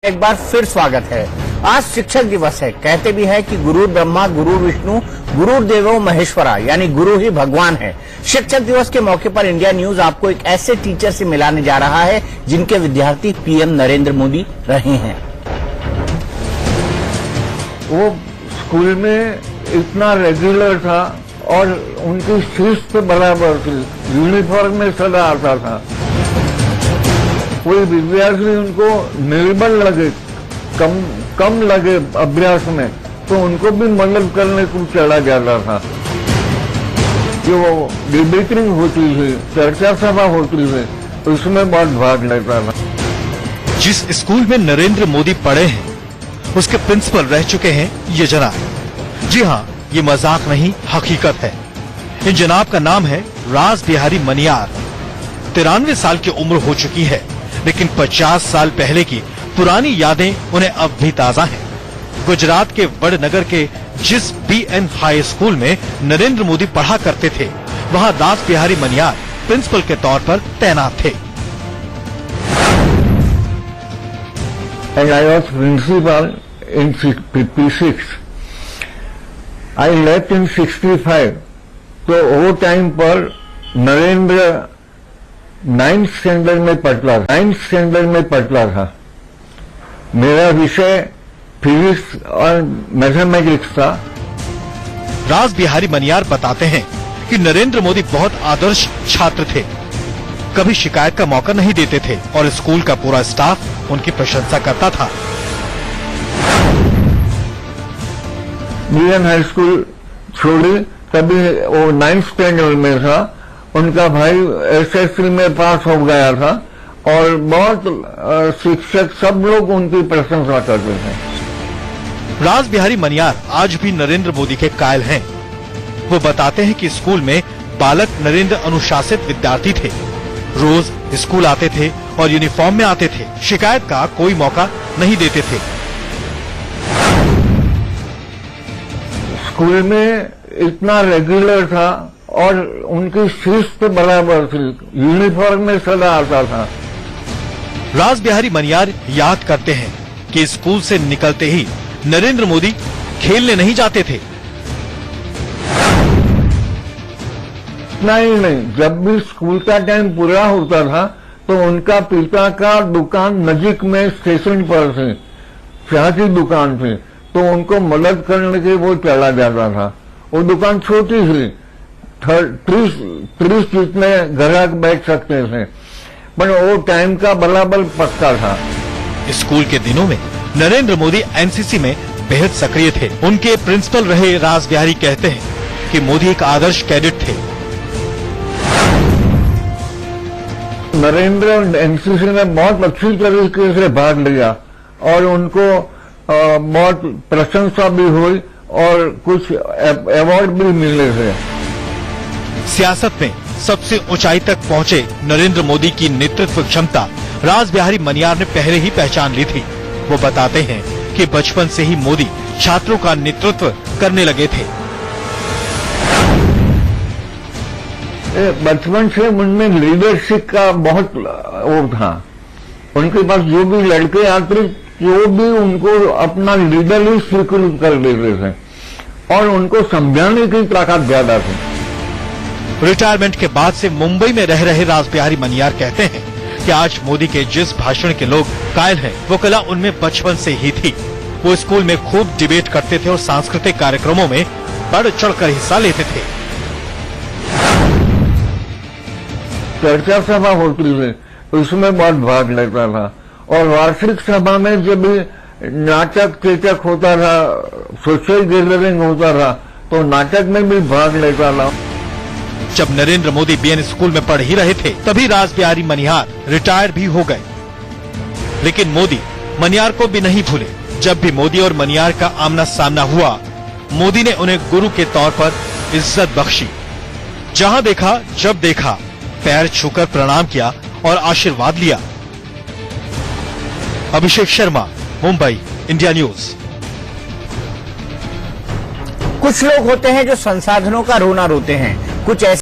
एक बार फिर स्वागत है। आज शिक्षक दिवस है। कहते भी है कि गुरु ब्रह्मा गुरु विष्णु गुरु देवो महेश्वरा, यानी गुरु ही भगवान है। शिक्षक दिवस के मौके पर इंडिया न्यूज आपको एक ऐसे टीचर से मिलाने जा रहा है जिनके विद्यार्थी पीएम नरेंद्र मोदी रहे हैं। वो स्कूल में इतना रेगुलर था और उनकी शिस्त बराबर थी, यूनिफॉर्म में सदा आता था। कोई विद्यार्थी उनको निर्बल लगे, कम लगे अभ्यास में, तो उनको भी मदद करने को चला जाता था। जो डिबेटिंग होती थी, चर्चा सभा होती थी, उसमें बहुत भाग लेता था। जिस स्कूल में नरेंद्र मोदी पढ़े हैं, उसके प्रिंसिपल रह चुके हैं ये जनाब। जी हाँ, ये मजाक नहीं, हकीकत है। इन जनाब का नाम है राज बिहारी मनियार। 93 साल की उम्र हो चुकी है, लेकिन 50 साल पहले की पुरानी यादें उन्हें अब भी ताजा हैं। गुजरात के वडनगर के जिस BN हाई स्कूल में नरेंद्र मोदी पढ़ा करते थे, वहां राज बिहारी मनियार प्रिंसिपल के तौर पर तैनात थे। And I was principal in 56. I left in 65. तो वो टाइम पर नरेंद्र 9th स्टैंडर्ड में पढ़ता था। मेरा विषय फिजिक्स और मैथमेटिक्स था। राज बिहारी मनियार बताते हैं कि नरेंद्र मोदी बहुत आदर्श छात्र थे, कभी शिकायत का मौका नहीं देते थे और स्कूल का पूरा स्टाफ उनकी प्रशंसा करता था। BN हाई स्कूल छोड़ी, तभी वो 9th स्टैंडर्ड में था। उनका भाई SSC में पास हो गया था और बहुत शिक्षक सब लोग उनकी प्रशंसा करते थे। राज बिहारी मनियार आज भी नरेंद्र मोदी के कायल हैं। वो बताते हैं कि स्कूल में बालक नरेंद्र अनुशासित विद्यार्थी थे, रोज स्कूल आते थे और यूनिफॉर्म में आते थे, शिकायत का कोई मौका नहीं देते थे। स्कूल में इतना रेगुलर था और उनकी शिस्त बराबर थी, यूनिफॉर्म में सदा आता था। राज बिहारी मनियार याद करते हैं कि स्कूल से निकलते ही नरेंद्र मोदी खेलने नहीं जाते थे। नहीं, जब भी स्कूल का टाइम पूरा होता था तो उनका पिता का दुकान नजीक में स्टेशन पर थी, चाय की दुकान थी, तो उनको मदद करने के वो चला जाता था। वो दुकान छोटी थी, 30 जितने ग्राहक बैठ सकते थे, पर वो टाइम का बराबर पक्का था। स्कूल के दिनों में नरेंद्र मोदी NCC में बेहद सक्रिय थे। उनके प्रिंसिपल रहे राज बिहारी कहते हैं कि मोदी एक आदर्श कैडेट थे। नरेंद्र NCC में बहुत अच्छी तरीके से भाग लिया और उनको बहुत प्रशंसा भी हुई और कुछ अवार्ड भी मिले थे। सियासत में सबसे ऊंचाई तक पहुंचे नरेंद्र मोदी की नेतृत्व क्षमता राज बिहारी मनियार ने पहले ही पहचान ली थी। वो बताते हैं कि बचपन से ही मोदी छात्रों का नेतृत्व करने लगे थे। बचपन से उनमें लीडरशिप का बहुत वो था। उनके पास जो भी लड़के आते, वो भी उनको अपना लीडर ही स्वीकृत कर देते थे और उनको समझाने की ताकत ज्यादा थी। रिटायरमेंट के बाद से मुंबई में रह रहे राज बिहारी मनियार कहते हैं कि आज मोदी के जिस भाषण के लोग कायल हैं, वो कला उनमें बचपन से ही थी। वो स्कूल में खूब डिबेट करते थे और सांस्कृतिक कार्यक्रमों में बढ़ चढ़कर हिस्सा लेते थे। चर्चा सभा होती थी, उसमें बहुत भाग लेता था और वार्षिक सभा में जब नाटक चेचक होता था, सोशल गैदरिंग होता था, तो नाटक में भी भाग लेता था। जब नरेंद्र मोदी BN स्कूल में पढ़ ही रहे थे, तभी राज बिहारी मनियार रिटायर भी हो गए, लेकिन मोदी मनियार को भी नहीं भूले। जब भी मोदी और मनियार का आमना सामना हुआ, मोदी ने उन्हें गुरु के तौर पर इज्जत बख्शी। जहां देखा जब देखा पैर छूकर प्रणाम किया और आशीर्वाद लिया। Abhishek Sharma, Mumbai, India news. कुछ लोग होते हैं जो संसाधनों का रोना रोते हैं, कुछ ऐसे